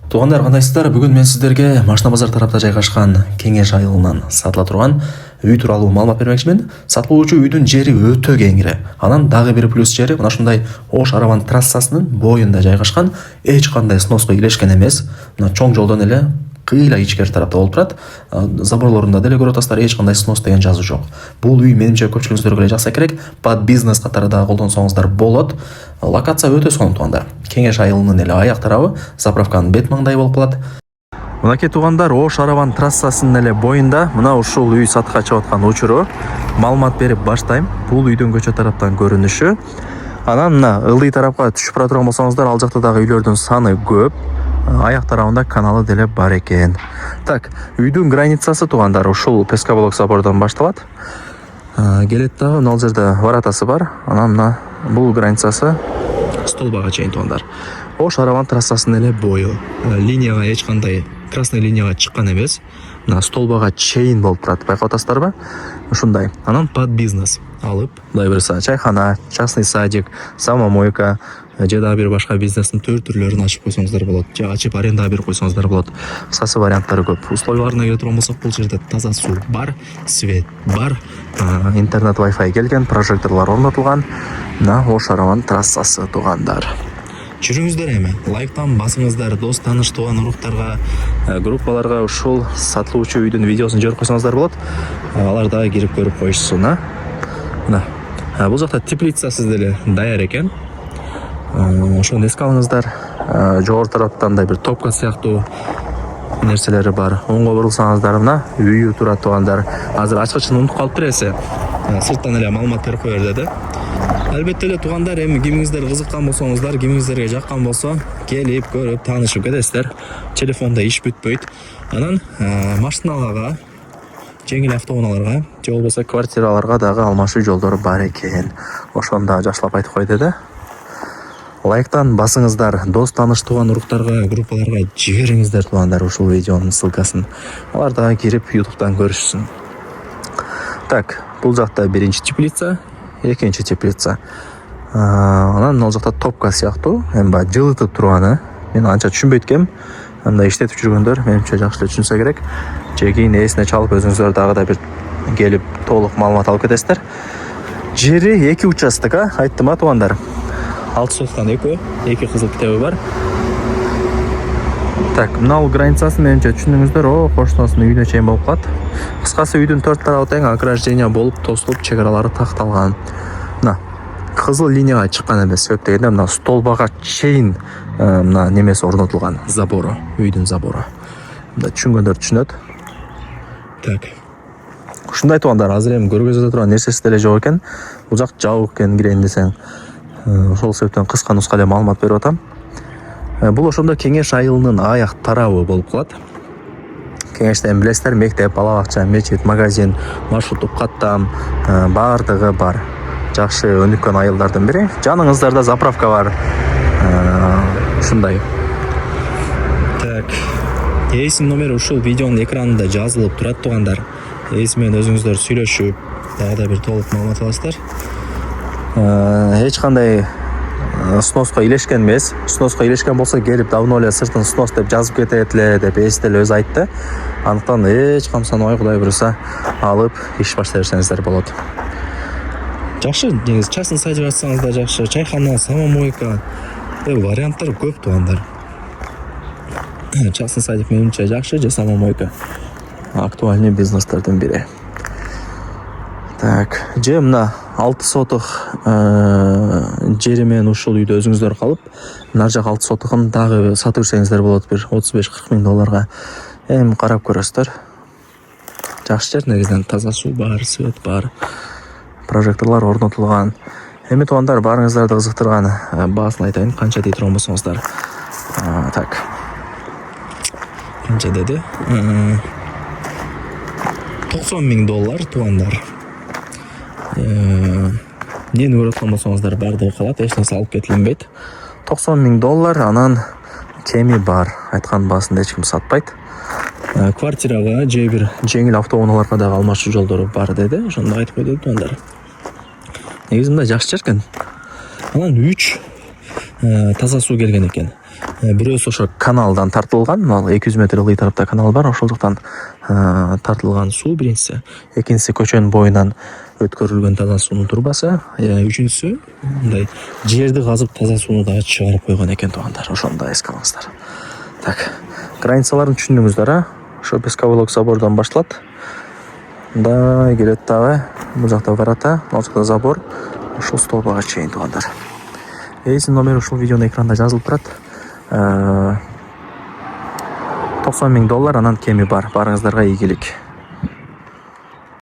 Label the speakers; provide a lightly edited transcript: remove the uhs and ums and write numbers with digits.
Speaker 1: Туғандар, қандайсыздар? Бүгін мен сіздерге Машина базар тарапта жайғашқан Кеңеш айылынан сатыла тұрған үй туралы маалымат бермекшімін. Сатылуучу үйдің жері өтө кеңири. Анан дагы бир плюс жери мына ушундай Ош Араван трассасынын боюнда жайгашкан, эч кандай сноско илешкен эмес. Мына чоң жолдон эле кыйла ичкери тарапта болуп турат. Заборлорунда деле көрүп атасыздар, эч кандай снос деген жазуу жок. Бул үй менимче көпчүлүгүңүзгө эле жакса керек. Под бизнес катары дагы колдонсоңуздар болот. Локация өтө сонун туугандар. Кеңеш айылынын эле аяк тарабы заправканын бет маңдайы болуп калат. Мынакей туугандар, Ош Араван трассасынын эле боюнда мына ушул үй сатыкка чыгып аткан учуру маалымат берип баштайм. Бул үйдүн көчө тараптан көрүнүшү. Анан мына ылдый тарапка түшүп бара турган болсоңуздар, ал жакта дагы үйлөрдүн саны көп. Аяк тарабында каналы деле бар экен. Так, үйдүн границасы туугандар ушул Пескоблок собордон башталат. Келет дагы мына жерде воротасы бар. Анан мына бул границасы столбага чейин туугандар. Ош Араван трассасынын эле бою. Линияга эч кандай красный линияга чыккан эмес. Мына столбага чейин болуп турат. Байкап атасыздарбы? Ушундай. Анан под бизнес алып, мындай бир чайхана, частный садик, самомойка, же дагы бир башка бизнестин түрлөрүн ачып койсоңуздар болот. Же ачып арендага берип койсоңуздар болот. Кысасы варианттары көп. Условияларына келе турган болсок, бул жерде таза суу бар, свет бар, интернет, Wi-Fi келген, прожекторлор орнотулган. Мына Ош Араван трассасы туугандар. Жүрүңүздөр эми, лайктан басыңыздар, дос таныш тууган уруктарга, группаларга ушул сатылуучу үйдүн видеосун жиберип койсоңуздар болот. Алар дагы кирип көрүп коюшсун, Мына. Бул жакта теплица сизде эле даяр экен. Ошону эске алыңыздар. Жогору тараптан да бир топка сыяктуу нерселери бар. Оңго бурулсаңыздар мына үйү турат туугандар. Азыр ачкычын унутуп калыптыр эсе. Сырттан эле маалымат берип кое берди да. Албетте эле туугандар, эми кимиңиздер кызыккан болсоңуздар, кимиңиздерге жаккан болсо, келип, көрүп, таанышып кетесиздер. Телефонда иш бүтпөйт. Анан машиналарга, жеңил автоунааларга, же болбосо квартираларга дагы алмашуу жолдору бар экен. Ошону да жакшылап айтып койду да. Лайктан басыңыздар, дос таныш тууган уруктарга, группаларга жибериңиздер туугандар ушул видеонун ссылкасын. Алар дагы кирип YouTube'дан көрүшсүн. Так, бул жакта биринчи теплица, экинчи теплица. Анан ал жакта топка сыяктуу, эми баягы жылытып турганы. Мен анча түшүнбөйт экем. Андай иштетип жүргөндөр менимче жакшы эле түшүнсө керек. Же кийин эсине чалып өзүңүздөр дагы да бир келип толук маалымат алып кетесиздер. Жери 2 участок, айттым туугандар. 6 соткан эки кызыл китеби бар. Так, мына границасын менимче түшүндүңүздөр, коштунусунун үйүнө чейин болуп калат. Кыскасы үйдүн 4 тарабы тең ограждение болуп тосулуп, чегаралары такталган. Мына кызыл линияга чыккан эмес, себеп дегенде мына столбага чейин мына немеси орнотулган, забору, үйдүн забору. Мында түшүнгөндөр түшүнөт. Так. Ушундай туугандар, азыр эми көргөзүп турган нерсеси деле жок экен. Бул жак жабык экен, кирейин десең. Ошол себептен кыска нуска эле маалымат берип атам. Бул ошондо Кеңеш айылынын аяк тарабы болуп калат. Кеңеште эми билесиздер, мектеп, бала бакча, мечит, магазин, маршруттук каттам баардыгы бар. Жакшы өнүккөн айылдардын бири. Жаныңыздарда заправка бар. Ушундай. Так. Эсин номери ушул видеонун экранында жазылып турат туугандар. Эси менен өзүңүздөр сүйлөшүп, дагы да бир толук маалымат аласыздар. Эч кандай сноско илешкен эмес. Сноско илешкен болсо келип давно эле сыртын снос деп жазып кетет эле деп эси деле өзү айтты. Андыктан эч камсанбай Кудай буюрса алып иш баштай берсеңиздер болот. Жакшы, негизи частный садик ачсаңыз да жакшы. Чайхана, самомойка, варианттар көп туугандар. Частный садик менимче жакшы, же самомойка. Актуальный бизнестердин бири. Так, же мына 6 соток жери менен ушул үйдө өзүңүздөр калып, нар жак 6 сотокун дагы сатып берсеңиздер болот, бир 35-40 миң долларга. Эми карап көрөсүздөр. Жакшы жер, негизинен таза суу бар, свет бар. Прожекторлор орнотулган. Эми туугандар, барыңыздарды кызыктырган баасын айтайын, канча дей турган болсоңуздар. Так. Канча деди? 90 миң доллар туугандар. Нени көрүп аткан болсоңуздар, баардыгы калат, эч нерсе алып кетилинбейт. 90 миң доллар, анан кеми бар. Айткан баасын эч ким сатпайт. Квартирага же бир жеңил автоунааларга дагы алмашуу жолдору бар деди. Ошону айтып койду туугандар. Негизи мындай жакшы жер экен. Анан 3 таза суу келген экен. бирөөсү ошо каналдан тартылган, ал 200 метр ылдый тарапта канал бар, ошолдуктан тартылган суу биринчиси, экинчиси көчөнүн боюнан өткөрүлгөн таза суунун турбасы, үчүнчүсү мындай жерди казып таза сууну дагы чыгарып койгон экен туугандар, ошону да эске алыңыздар. Так, границаларын түшүндүңүздөр, ошо Песковойлук собордон башталат, мындай келет дагы, бул жакта врата, ал жакта забор, ушул столбага чейин туугандар. Эсин номери ушул видеонун экранында жазылып турат. $90,000, анан кеми бар. Барыңыздарга ийгилик.